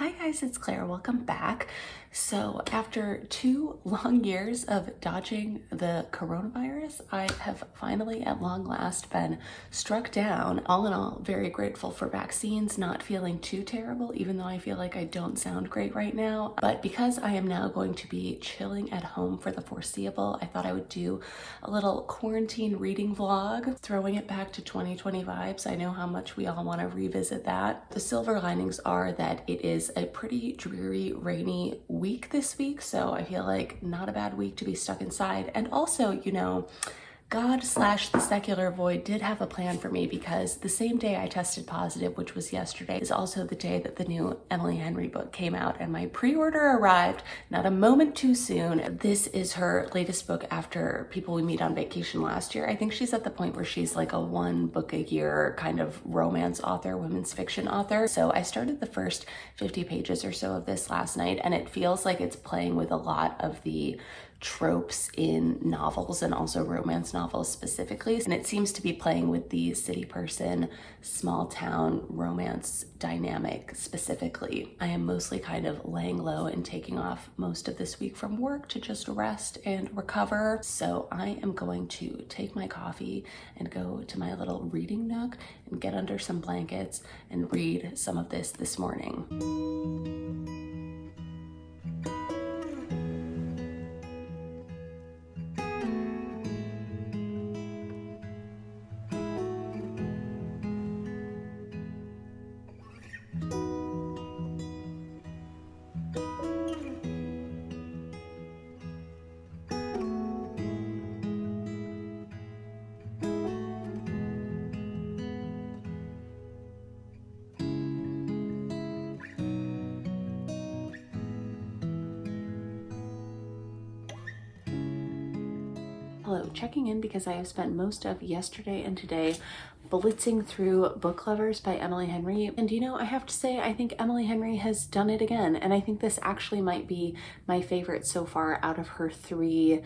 Hi guys, it's Claire. Welcome back. So after 2 long years of dodging the coronavirus, I have finally at long last been struck down. All in all, very grateful for vaccines, not feeling too terrible, even though I feel like I don't sound great right now. But because I am now going to be chilling at home for the foreseeable, I thought I would do a little quarantine reading vlog, throwing it back to 2020 vibes. I know how much we all want to revisit that. The silver linings are that it is a pretty dreary, rainy week this week, so I feel like not a bad week to be stuck inside. And also, you know, God/the secular void did have a plan for me, because the same day I tested positive, which was yesterday, is also the day that the new Emily Henry book came out, and my pre-order arrived not a moment too soon. This is her latest book after People We Meet on Vacation last year. I think she's at the point where she's like a 1 book a year kind of romance author, women's fiction author. So I started the first 50 pages or so of this last night, and it feels like it's playing with a lot of the tropes in novels and also romance novels specifically. And it seems to be playing with the city person, small town romance dynamic specifically. I am mostly kind of laying low and taking off most of this week from work to just rest and recover. So I am going to take my coffee and go to my little reading nook and get under some blankets and read some of this morning. Hello, checking in because I have spent most of yesterday and today blitzing through Book Lovers by Emily Henry. And you know, I have to say, I think Emily Henry has done it again. And I think this actually might be my favorite so far out of her 3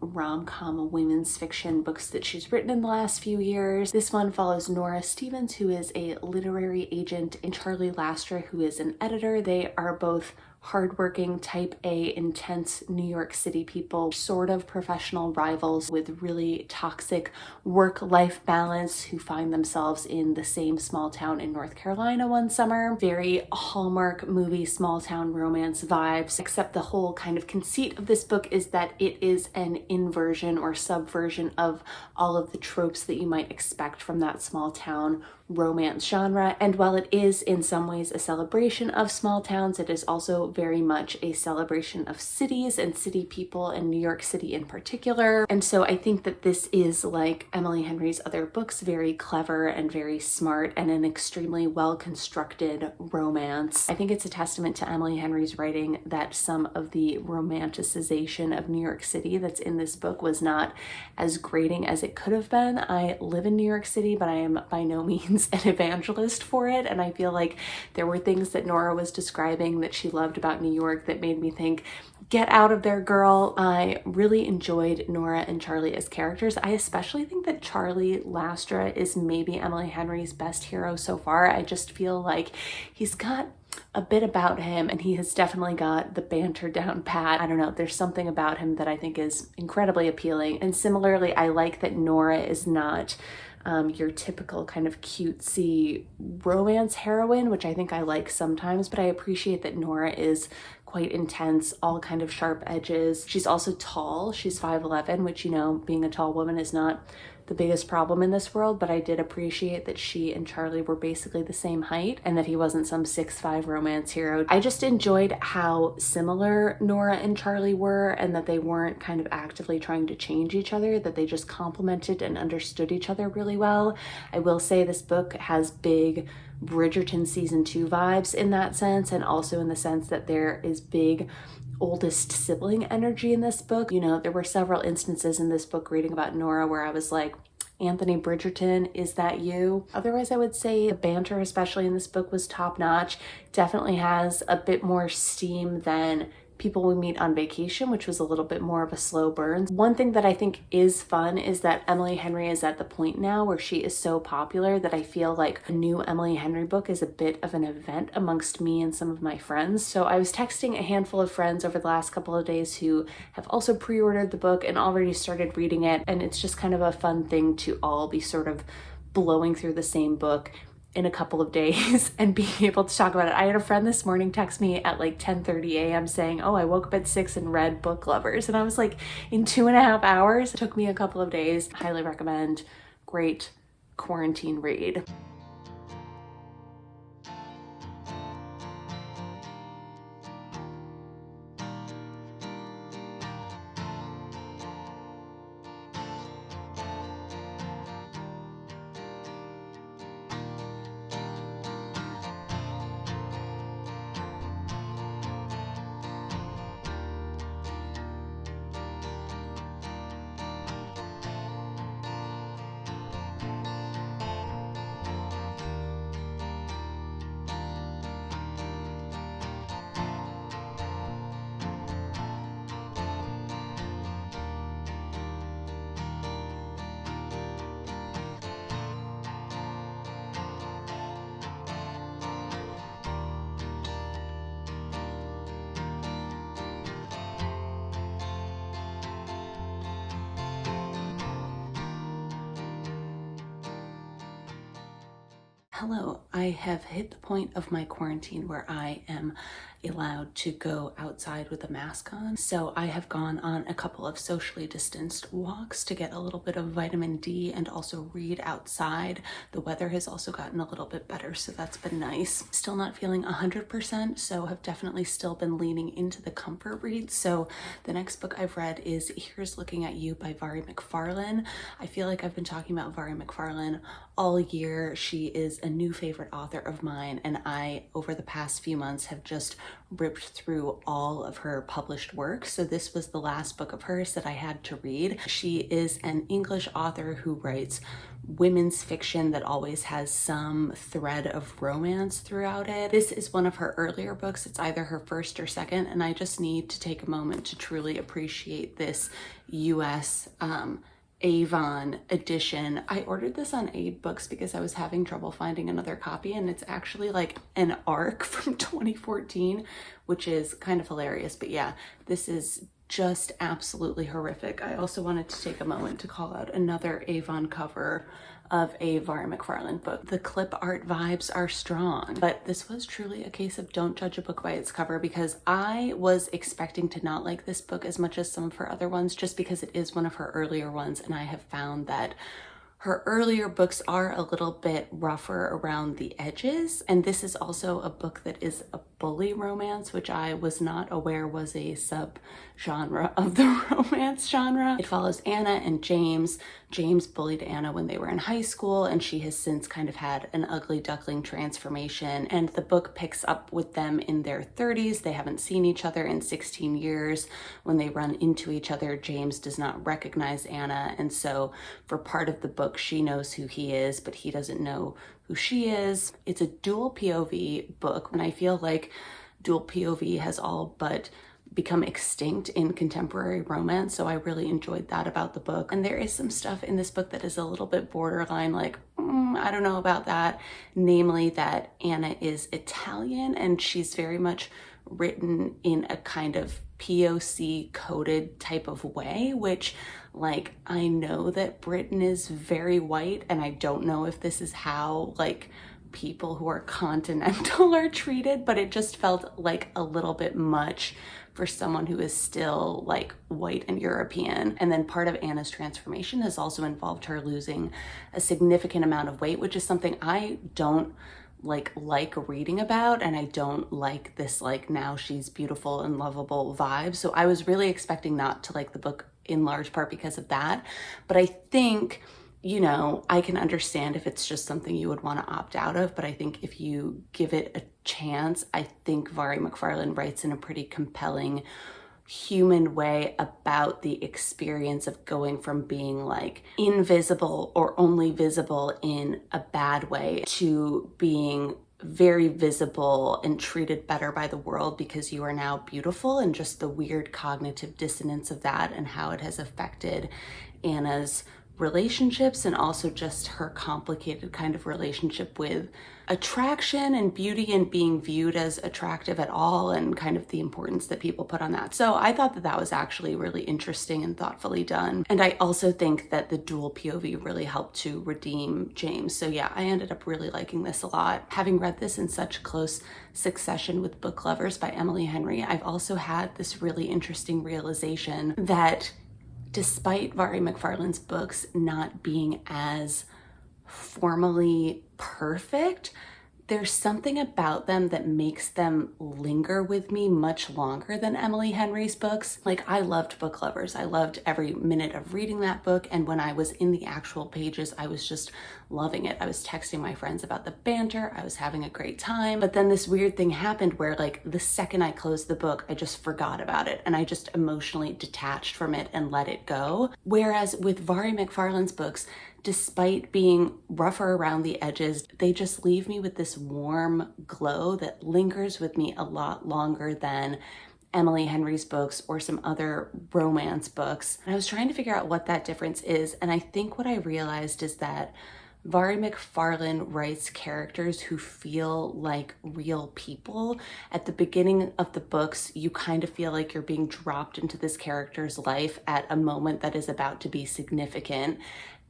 rom-com women's fiction books that she's written in the last few years. This one follows Nora Stevens, who is a literary agent, and Charlie Lastra, who is an editor. They are both hardworking, type A, intense New York City people, sort of professional rivals with really toxic work-life balance, who find themselves in the same small town in North Carolina one summer. Very Hallmark movie, small town romance vibes, except the whole kind of conceit of this book is that it is an inversion or subversion of all of the tropes that you might expect from that small town romance genre. And while it is in some ways a celebration of small towns, it is also very much a celebration of cities and city people, and New York City in particular. And so I think that this is, like Emily Henry's other books, very clever and very smart and an extremely well-constructed romance. I think it's a testament to Emily Henry's writing that some of the romanticization of New York City that's in this book was not as grating as it could have been. I live in New York City, but I am by no means an evangelist for it, and I feel like there were things that Nora was describing that she loved about New York that made me think, get out of there, girl. I really enjoyed Nora and Charlie as characters. I especially think that Charlie Lastra is maybe Emily Henry's best hero so far. I just feel like he's got a bit about him, and he has definitely got the banter down pat. I don't know, there's something about him that I think is incredibly appealing. And similarly, I like that Nora is not your typical kind of cutesy romance heroine, which I think I like sometimes, but I appreciate that Nora is quite intense, all kind of sharp edges. She's also tall. She's 5'11", which, you know, being a tall woman is not the biggest problem in this world, but I did appreciate that she and Charlie were basically the same height and that he wasn't some 6'5" romance hero. I just enjoyed how similar Nora and Charlie were, and that they weren't kind of actively trying to change each other, that they just complemented and understood each other really well. I will say this book has big Bridgerton season 2 vibes in that sense, and also in the sense that there is big oldest sibling energy in this book. You know, there were several instances in this book reading about Nora where I was like, Anthony Bridgerton, is that you? Otherwise, I would say the banter, especially in this book, was top notch. Definitely has a bit more steam than People We Meet on Vacation, which was a little bit more of a slow burn. One thing that I think is fun is that Emily Henry is at the point now where she is so popular that I feel like a new Emily Henry book is a bit of an event amongst me and some of my friends. So I was texting a handful of friends over the last couple of days who have also pre-ordered the book and already started reading it, and it's just kind of a fun thing to all be sort of blowing through the same book in a couple of days and being able to talk about it. I had a friend this morning text me at like 10:30 a.m. saying, oh, I woke up at 6 and read Book Lovers. And I was like, in 2.5 hours. It took me a couple of days. Highly recommend. Great quarantine read. Hello, I have hit the point of my quarantine where I am allowed to go outside with a mask on. So I have gone on a couple of socially distanced walks to get a little bit of vitamin D and also read outside. The weather has also gotten a little bit better, so that's been nice. Still not feeling 100%, so have definitely still been leaning into the comfort reads. So the next book I've read is Here's Looking at You by Mhairi McFarlane. I feel like I've been talking about Mhairi McFarlane all year. She is a new favorite author of mine, and I, over the past few months, have just ripped through all of her published work. So this was the last book of hers that I had to read. She is an English author who writes women's fiction that always has some thread of romance throughout it. This is one of her earlier books. It's either her first or second, and I just need to take a moment to truly appreciate this US Avon edition. I ordered this on Aid Books because I was having trouble finding another copy, and it's actually like an ARC from 2014, which is kind of hilarious. But yeah, this is just absolutely horrific. I also wanted to take a moment to call out another Avon cover of a Mhairi McFarlane book. The clip art vibes are strong, but this was truly a case of don't judge a book by its cover, because I was expecting to not like this book as much as some of her other ones, just because it is one of her earlier ones, and I have found that her earlier books are a little bit rougher around the edges, and this is also a book that is a bully romance, which I was not aware was a sub-genre of the romance genre. It follows Anna and James. James bullied Anna when they were in high school, and she has since kind of had an ugly duckling transformation, and the book picks up with them in their 30s. They haven't seen each other in 16 years. When they run into each other, James does not recognize Anna, and so for part of the book, she knows who he is, but he doesn't know who she is. It's a dual POV book, and I feel like dual POV has all but become extinct in contemporary romance, so I really enjoyed that about the book. And there is some stuff in this book that is a little bit borderline, like, I don't know about that, namely that Anna is Italian, and she's very much written in a kind of POC coded type of way, which, like, I know that Britain is very white, and I don't know if this is how like people who are continental are treated, but it just felt like a little bit much for someone who is still like white and European. And then part of Anna's transformation has also involved her losing a significant amount of weight, which is something I don't like reading about, and I don't like this like now she's beautiful and lovable vibe. So I was really expecting not to like the book in large part because of that. But I think, you know, I can understand if it's just something you would want to opt out of, but I think if you give it a chance, I think Mhairi McFarlane writes in a pretty compelling human way about the experience of going from being like invisible or only visible in a bad way to being very visible and treated better by the world because you are now beautiful, and just the weird cognitive dissonance of that and how it has affected Anna's relationships, and also just her complicated kind of relationship with attraction and beauty and being viewed as attractive at all, and kind of the importance that people put on that. So I thought that that was actually really interesting and thoughtfully done. And I also think that the dual POV really helped to redeem James. So yeah, I ended up really liking this a lot. Having read this in such close succession with Book Lovers by Emily Henry, I've also had this really interesting realization that despite Mhairi McFarlane's books not being as formally perfect, there's something about them that makes them linger with me much longer than Emily Henry's books. Like, I loved Book Lovers. I loved every minute of reading that book, and when I was in the actual pages, I was just loving it. I was texting my friends about the banter. I was having a great time. But then this weird thing happened where, like, the second I closed the book, I just forgot about it, and I just emotionally detached from it and let it go. Whereas with Mhairi McFarlane's books, despite being rougher around the edges, they just leave me with this warm glow that lingers with me a lot longer than Emily Henry's books or some other romance books. And I was trying to figure out what that difference is, and I think what I realized is that Mhairi McFarlane writes characters who feel like real people. At the beginning of the books, you kind of feel like you're being dropped into this character's life at a moment that is about to be significant.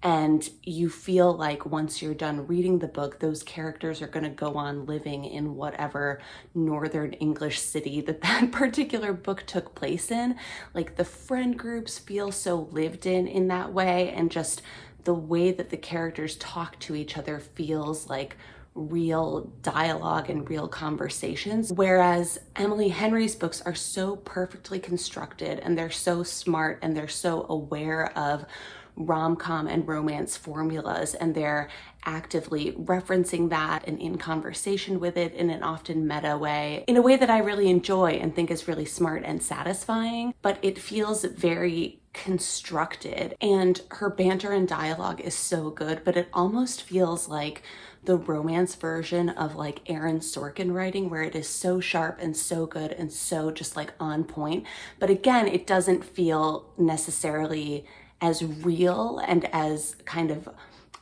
And you feel like once you're done reading the book, those characters are going to go on living in whatever Northern English city that particular book took place in. Like, the friend groups feel so lived in that way, and just the way that the characters talk to each other feels like real dialogue and real conversations. Whereas Emily Henry's books are so perfectly constructed, and they're so smart, and they're so aware of rom-com and romance formulas, and they're actively referencing that and in conversation with it in an often meta way, in a way that I really enjoy and think is really smart and satisfying, but it feels very constructed. And her banter and dialogue is so good, but it almost feels like the romance version of like Aaron Sorkin writing, where it is so sharp and so good and so just like on point. But again, it doesn't feel necessarily as real and as kind of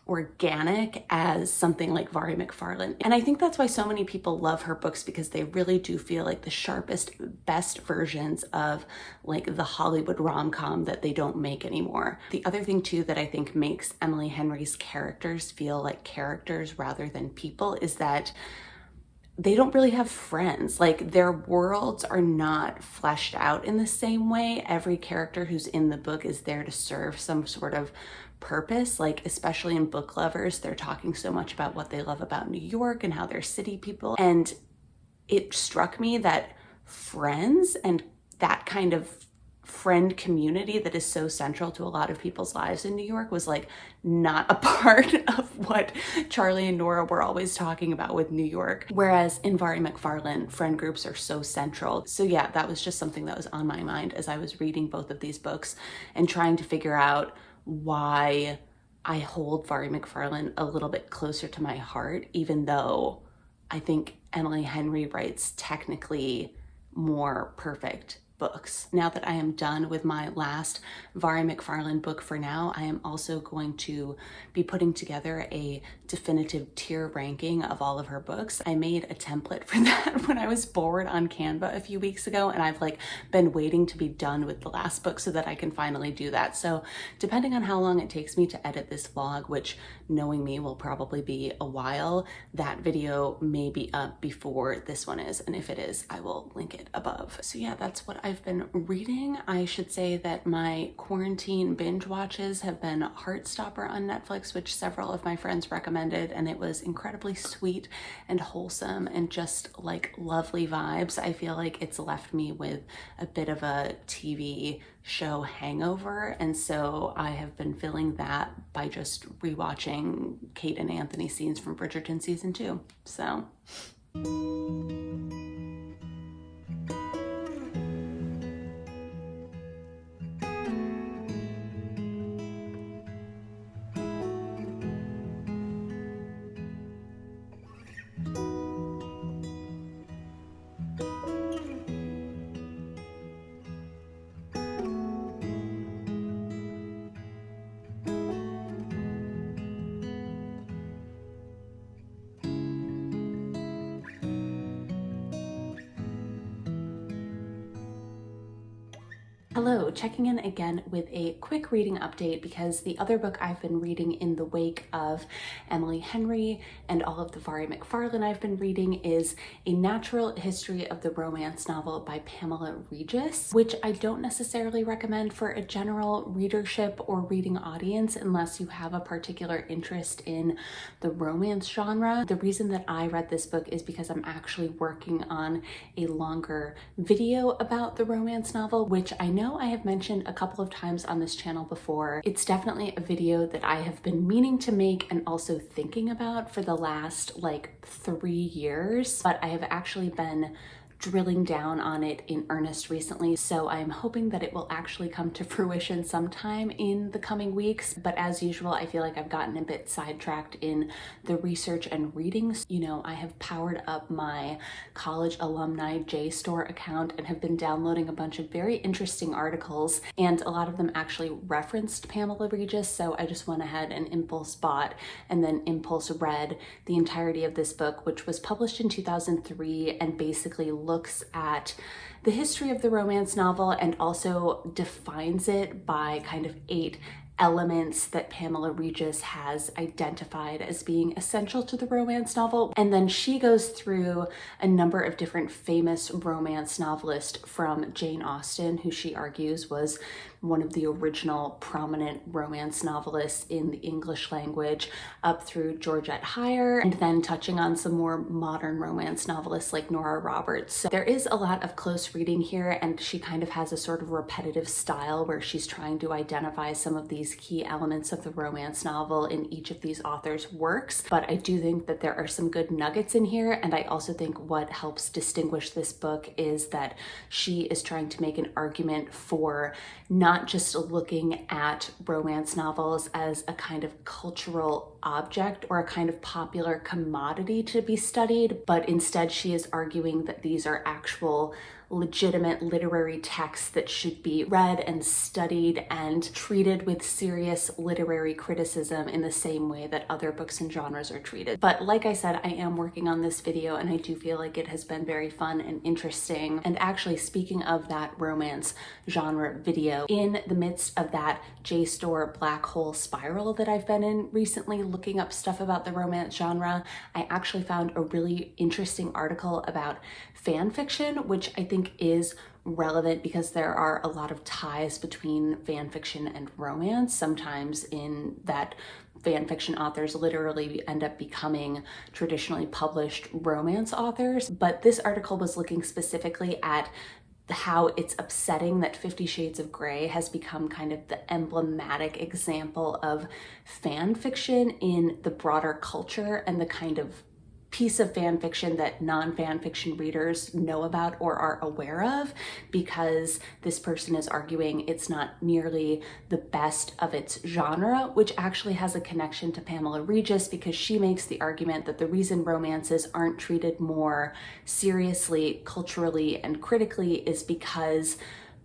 organic as something like Mhairi McFarlane. And I think that's why so many people love her books, because they really do feel like the sharpest, best versions of like the Hollywood rom-com that they don't make anymore. The other thing too that I think makes Emily Henry's characters feel like characters rather than people is that they don't really have friends. Like, their worlds are not fleshed out in the same way. Every character who's in the book is there to serve some sort of purpose. Like, especially in Book Lovers, they're talking so much about what they love about New York and how they're city people. And it struck me that friends and that kind of friend community that is so central to a lot of people's lives in New York was like not a part of what Charlie and Nora were always talking about with New York. Whereas in Mhairi McFarlane, friend groups are so central. So yeah, that was just something that was on my mind as I was reading both of these books and trying to figure out why I hold Mhairi McFarlane a little bit closer to my heart, even though I think Emily Henry writes technically more perfect books. Now that I am done with my last Mhairi McFarlane book for now, I am also going to be putting together a definitive tier ranking of all of her books. I made a template for that when I was bored on Canva a few weeks ago, and I've like been waiting to be done with the last book so that I can finally do that. So depending on how long it takes me to edit this vlog, which knowing me will probably be a while, that video may be up before this one is, and if it is, I will link it above. So yeah, that's what I've been reading. I should say that my quarantine binge watches have been Heartstopper on Netflix, which several of my friends recommended, and it was incredibly sweet and wholesome and just like lovely vibes. I feel like it's left me with a bit of a TV show hangover, and so I have been filling that by just rewatching Kate and Anthony scenes from Bridgerton season 2. So Hello, checking in again with a quick reading update because the other book I've been reading in the wake of Emily Henry and all of the McFarlane I've been reading is A Natural History of the Romance novel by Pamela Regis, which I don't necessarily recommend for a general readership or reading audience unless you have a particular interest in the romance genre. The reason that I read this book is because I'm actually working on a longer video about the romance novel, which I know I have mentioned a couple of times on this channel before. It's definitely a video that I have been meaning to make and also thinking about for the last like 3 years, but I have actually been drilling down on it in earnest recently, so I'm hoping that it will actually come to fruition sometime in the coming weeks. But as usual, I feel like I've gotten a bit sidetracked in the research and readings. You know, I have powered up my college alumni JSTOR account and have been downloading a bunch of very interesting articles, and a lot of them actually referenced Pamela Regis, so I just went ahead and impulse bought and then impulse read the entirety of this book, which was published in 2003 and basically looks at the history of the romance novel and also defines it by kind of 8 elements that Pamela Regis has identified as being essential to the romance novel. And then she goes through a number of different famous romance novelists, from Jane Austen, who she argues was one of the original prominent romance novelists in the English language, up through Georgette Heyer, and then touching on some more modern romance novelists like Nora Roberts. So there is a lot of close reading here, and she kind of has a sort of repetitive style where she's trying to identify some of these key elements of the romance novel in each of these authors' works. But I do think that there are some good nuggets in here, and I also think what helps distinguish this book is that she is trying to make an argument for not just looking at romance novels as a kind of cultural object or a kind of popular commodity to be studied, but instead she is arguing that these are actual legitimate literary texts that should be read and studied and treated with serious literary criticism in the same way that other books and genres are treated. But like I said, I am working on this video and I do feel like it has been very fun and interesting. And actually, speaking of that romance genre video, in the midst of that JSTOR black hole spiral that I've been in recently looking up stuff about the romance genre, I actually found a really interesting article about fan fiction, which I think is relevant because there are a lot of ties between fan fiction and romance, sometimes in that fan fiction authors literally end up becoming traditionally published romance authors. But this article was looking specifically at how it's upsetting that 50 Shades of Grey has become kind of the emblematic example of fan fiction in the broader culture and the kind of piece of fan fiction that non-fan fiction readers know about or are aware of, because this person is arguing it's not nearly the best of its genre, which actually has a connection to Pamela Regis, because she makes the argument that the reason romances aren't treated more seriously, culturally, and critically is because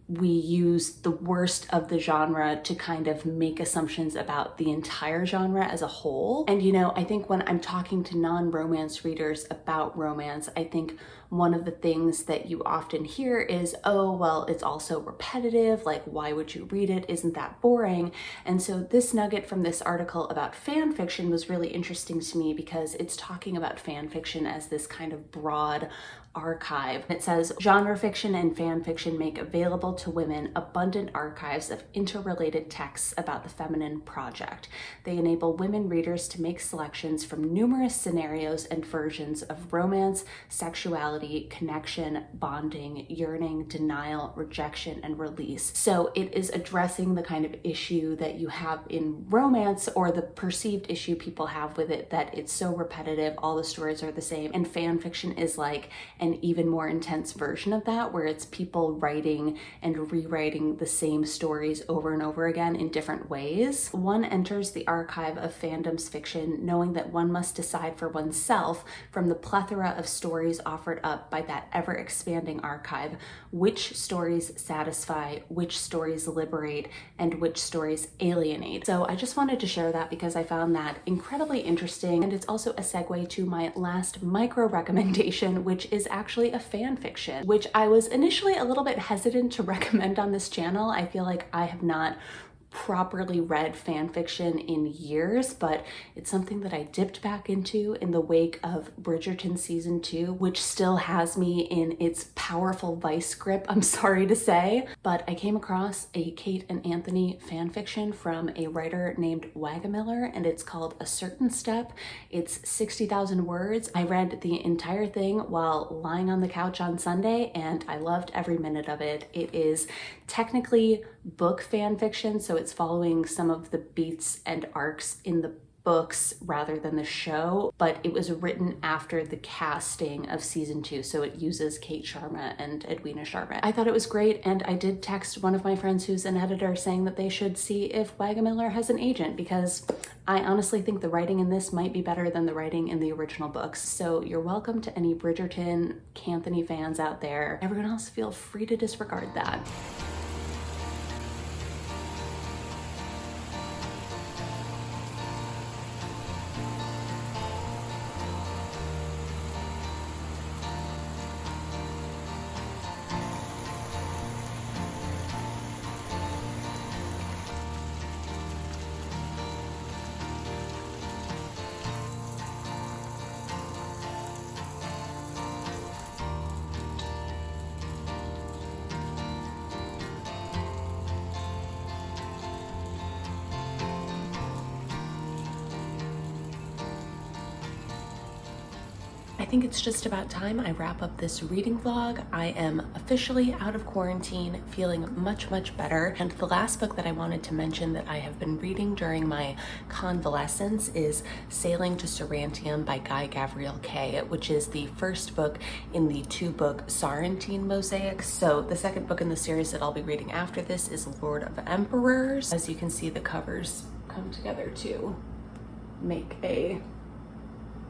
we use the worst of the genre to kind of make assumptions about the entire genre as a whole. And you know, I think when I'm talking to non-romance readers about romance, I think one of the things that you often hear is, oh, well, it's also repetitive. Like, why would you read it? Isn't that boring? And so this nugget from this article about fan fiction was really interesting to me because it's talking about fan fiction as this kind of broad archive. It says, genre fiction and fan fiction make available to women abundant archives of interrelated texts about the feminine project. They enable women readers to make selections from numerous scenarios and versions of romance, sexuality, connection, bonding, yearning, denial, rejection, and release. So it is addressing the kind of issue that you have in romance, or the perceived issue people have with it, that it's so repetitive, all the stories are the same. And fan fiction is like an even more intense version of that, where it's people writing and rewriting the same stories over and over again in different ways. One enters the archive of fandom's fiction knowing that one must decide for oneself from the plethora of stories offered up up by that ever-expanding archive, which stories satisfy, which stories liberate, and which stories alienate. So I just wanted to share that because I found that incredibly interesting, and it's also a segue to my last micro recommendation, which is actually a fan fiction, which I was initially a little bit hesitant to recommend on this channel. I feel like I have not properly read fan fiction in years, but it's something that I dipped back into in the wake of Bridgerton season 2, which still has me in its powerful vice grip, I'm sorry to say. But I came across a Kate and Anthony fan fiction from a writer named Wagamiller, and it's called A Certain Step. It's 60,000 words. I read the entire thing while lying on the couch on Sunday, and I loved every minute of it. It is technically book fan fiction, so it's following some of the beats and arcs in the books rather than the show, but it was written after the casting of season 2, so it uses Kate Sharma and Edwina Sharma. I thought it was great, and I did text one of my friends who's an editor saying that they should see if Wagamiller has an agent, because I honestly think the writing in this might be better than the writing in the original books. So you're welcome to any Bridgerton, Canthony fans out there. Everyone else, feel free to disregard that. I think it's just about time I wrap up this reading vlog. I am officially out of quarantine, feeling much, much better. And the last book that I wanted to mention that I have been reading during my convalescence is Sailing to Sarantium by Guy Gavriel Kay, which is the first book in the 2-book SARANTIUM mosaic. So the second book in the series that I'll be reading after this is Lord of Emperors. As you can see, the covers come together to make a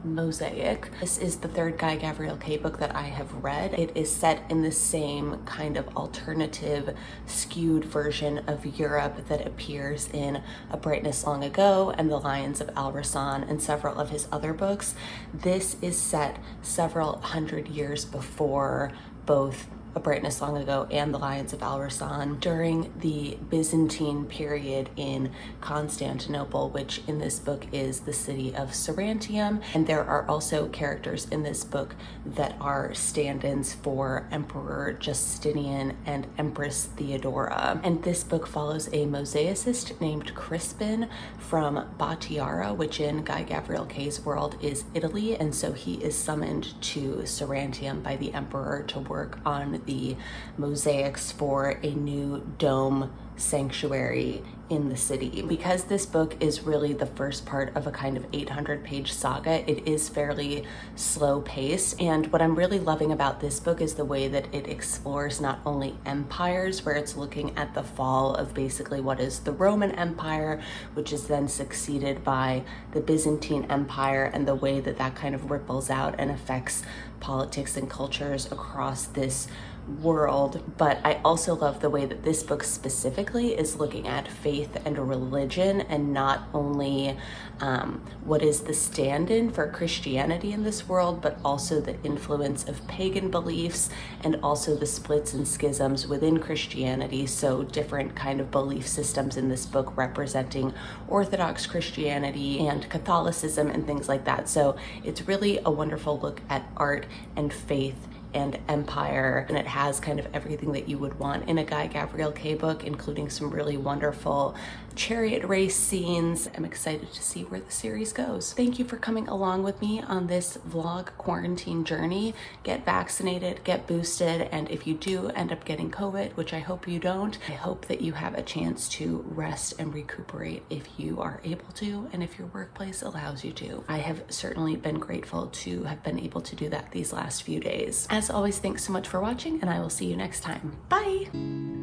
mosaic. This is the third Guy Gavriel Kay book that I have read. It is set in the same kind of alternative, skewed version of Europe that appears in A Brightness Long Ago and The Lions of Alrasan and several of his other books. This is set several hundred years before both A Brightness Long Ago and The Lions of Alrasan, during the Byzantine period in Constantinople, which in this book is the city of Sarantium. And there are also characters in this book that are stand-ins for Emperor Justinian and Empress Theodora. And this book follows a mosaicist named Crispin from Batiara, which in Guy Gavriel Kay's world is Italy. And so he is summoned to Sarantium by the emperor to work on the mosaics for a new dome sanctuary in the city. Because this book is really the first part of a kind of 800-page saga, it is fairly slow paced. And what I'm really loving about this book is the way that it explores not only empires, where it's looking at the fall of basically what is the Roman Empire, which is then succeeded by the Byzantine Empire, and the way that that kind of ripples out and affects politics and cultures across this world. But I also love the way that this book specifically is looking at faith and religion, and not only what is the stand-in for Christianity in this world, but also the influence of pagan beliefs and also the splits and schisms within Christianity. So different kind of belief systems in this book representing Orthodox Christianity and Catholicism and things like that. So it's really a wonderful look at art and faith and empire, and it has kind of everything that you would want in a Guy Gavriel Kay book, including some really wonderful chariot race scenes. I'm excited to see where the series goes. Thank you for coming along with me on this vlog quarantine journey. Get vaccinated, get boosted, and if you do end up getting COVID, which I hope you don't, I hope that you have a chance to rest and recuperate if you are able to, and if your workplace allows you to. I have certainly been grateful to have been able to do that these last few days. As always, thanks so much for watching, and I will see you next time. Bye!